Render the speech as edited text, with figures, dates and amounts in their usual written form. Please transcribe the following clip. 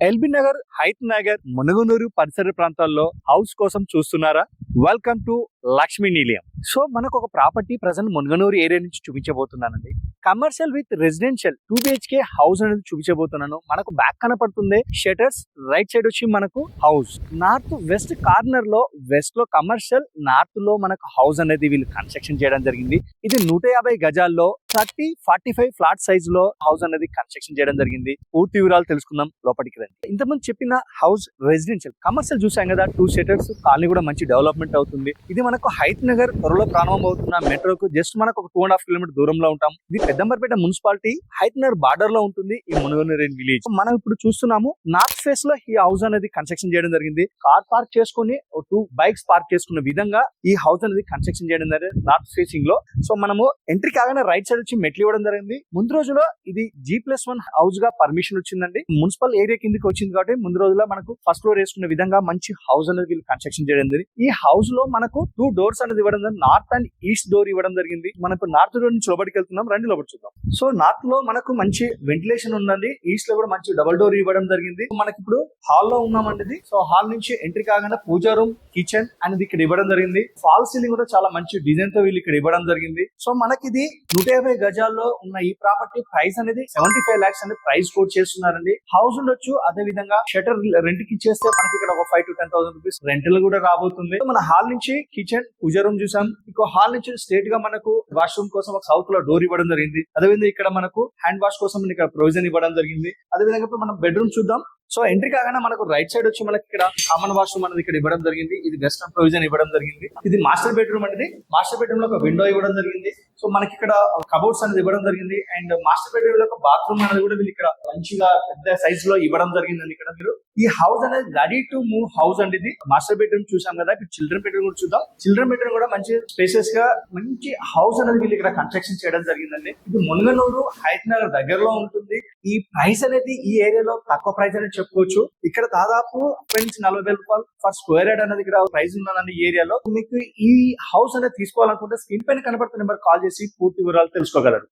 LB Nagar, Hayath Nagar, Munuganur పరిసర ప్రాంతాల్లో house కోసం చూస్తున్నారా? వెల్కమ్ టు లక్ష్మీ నిలయం. సో మనకు ఒక ప్రాపర్టీ ప్రజెంట్ మునుగనూరు ఏరియా నుంచి చూపించబోతున్నానండి. Commercial with residential 2 BHK house అనేది చూపించబోతున్నాను. మనకు బ్యాక్ కనపడుతుంది షటర్స్, రైట్ సైడ్ వచ్చి మనకు హౌస్. నార్త్ వెస్ట్ కార్నర్ లో వెస్ట్ లో కమర్షియల్, నార్త్ లో మనకు హౌస్ అనేది వీళ్ళు కన్స్ట్రక్షన్ చేయడం జరిగింది. ఇది 150 గజాల్లో 30-45 ఫ్లాట్ సైజ్ లో హౌస్ అనేది కన్స్ట్రక్షన్ చేయడం జరిగింది. పూర్తి వివరాలు తెలుసుకుందాం, లోపలికి రండి. ఇంతకుముందు చెప్పిన హౌస్ రెసిడెన్షియల్, కమర్షియల్ చూసాం కదా, 2 షటర్స్, కాలనీ కూడా మంచి డెవలప్మెంట్ అవుతుంది. ఇది మనకు హైత్ నగర్ త్వరలో ప్రారంభం అవుతున్న మెట్రోకు జస్ట్ మనకు ఒక 2.5 కిలోమీటర్ దూరంలో ఉంటాం. ఇది పెద్దంబర్పేట మున్సిపాలిటీ హైత్ నగర్ బార్డర్ లో ఉంటుంది ఈ మునుగనూరు విలేజ్. మనం ఇప్పుడు చూస్తున్నాము నార్త్ ఫేస్ లో ఈ హౌస్ అనేది కన్స్ట్రక్షన్ చేయడం జరిగింది. కార్ పార్క్ చేసుకుని 2 బైక్స్ పార్క్ చేసుకున్న విధంగా ఈ హౌస్ అనేది కన్స్ట్రక్షన్ చేయడం జరిగింది నార్త్ ఫేసింగ్ లో. సో మనము ఎంట్రీ కాగానే రైట్ సైడ్ వచ్చి మెట్లు ఇవ్వడం జరిగింది. ముందు రోజులో ఇది G+1 హౌస్ గా పర్మిషన్ వచ్చిందండి. మున్సిపల్ ఏరియా కిందకి వచ్చింది కాబట్టి ముందు రోజులో మనకు ఫస్ట్ ఫ్లోర్ వేసుకున్న విధంగా మంచి హౌస్ అనేది వీళ్ళు కన్స్ట్రక్షన్ చేయడం జరిగింది. ఈ హౌస్ లో మనకు 2 డోర్స్ అనేది ఇవ్వడం జరిగింది. నార్త్ అండ్ ఈస్ట్ డోర్ ఇవ్వడం జరిగింది. మనకు నార్త్ డోర్ నుంచి లోపలికి వెళ్తున్నాం, రండి లోపలి చూద్దాం. సో నార్త్ లో మనకు మంచి వెంటిలేషన్ ఉందండి. ఈస్ట్ లో కూడా మంచి డబుల్ డోర్ ఇవ్వడం జరిగింది. మనకి ఇప్పుడు హాల్ లో ఉన్నామండి. సో హాల్ నుంచి ఎంట్రీ కాగానే పూజా రూమ్, కిచెన్ అనేది ఇక్కడ ఇవ్వడం జరిగింది. ఫాల్ సీలింగ్ కూడా చాలా మంచి డిజైన్ తో వీళ్ళు ఇక్కడ ఇవ్వడం జరిగింది. సో మనకి ఇది 150 గజాల్లో ఉన్న ఈ ప్రాపర్టీ ప్రైస్ అనేది 75 lakhs అనేది ప్రైస్ కోట్ చేస్తున్నారండి. హౌస్ ఉండొచ్చు, అదే విధంగా షటర్ రెంట్ కి ఇచ్చేస్తే మనకి ఇక్కడ ఒక 5 to 10,000 రూపీస్ రెంటల్ కూడా రాబోతుంది. మన హాల్ నుంచి కిచెన్, పూజా రూమ్ చూసాం. ఇంకో హాల్ నుంచి స్ట్రేట్ గా మనకు వాష్రూమ్ కోసం ఒక సౌత్ లో డోర్ ఇవ్వడం జరిగింది. అదేవిధంగా ఇక్కడ మనకు హ్యాండ్ వాష్ కోసం ఇక్కడ ప్రొవిజన్ ఇవ్వడం జరిగింది. అదేవిధంగా ఇప్పుడు మనం బెడ్రూమ్ చూద్దాం. సో ఎంట్రీ కాగానే మనకు రైట్ సైడ్ వచ్చి మనకి ఇక్కడ కామన్ వాష్రూమ్ అనేది ఇక్కడ ఇవ్వడం జరిగింది. ఇది వెస్టర్న్ ప్రొవిజన్ ఇవ్వడం జరిగింది. ఇది మాస్టర్ బెడ్రూమ్ అనేది. మాస్టర్ బెడ్రూమ్ లో ఒక విండో ఇవ్వడం జరిగింది. సో మనకి ఇక్కడ కబోర్డ్స్ అనేది ఇవ్వడం జరిగింది. అండ్ మాస్టర్ బెడ్రూమ్ లో ఒక బాత్రూమ్ అనేది కూడా వీళ్ళు ఇక్కడ మంచిగా పెద్ద సైజ్ లో ఇవ్వడం జరిగింది. ఇక్కడ మీరు ఈ హౌస్ అనేది రెడీ టు మూవ్ హౌస్ అండి. ఇది మాస్టర్ బెడ్రూమ్ చూసాం కదా, ఇప్పుడు చిల్డ్రన్ బెడ్రూమ్ కూడా చూద్దాం. చిల్డ్రన్ బెడ్రూమ్ కూడా మంచి స్పేసెస్ గా మంచి హౌస్ అనేది వీళ్ళు ఇక్కడ కన్స్ట్రక్షన్ చేయడం జరిగిందండి. ఇది మునుగనూరు, హైత్ నగర్ దగ్గరలో ఉంటుంది. ఈ ప్రైస్ అనేది ఈ ఏరియాలో తక్కువ ప్రైస్ అనేది చెప్పుకోవచ్చు. ఇక్కడ దాదాపు 40,000 రూపాయలు ఫర్ స్క్వేర్ యార్డ్ అనేది ఇక్కడ ప్రైస్ ఉన్నదండి ఈ ఏరియాలో. మీకు ఈ హౌస్ అనేది తీసుకోవాలనుకుంటే స్క్రీన్ పైన కనబడుతున్న నెంబర్ కాల్ చేసి పూర్తి వివరాలు తెలుసుకోగలరు.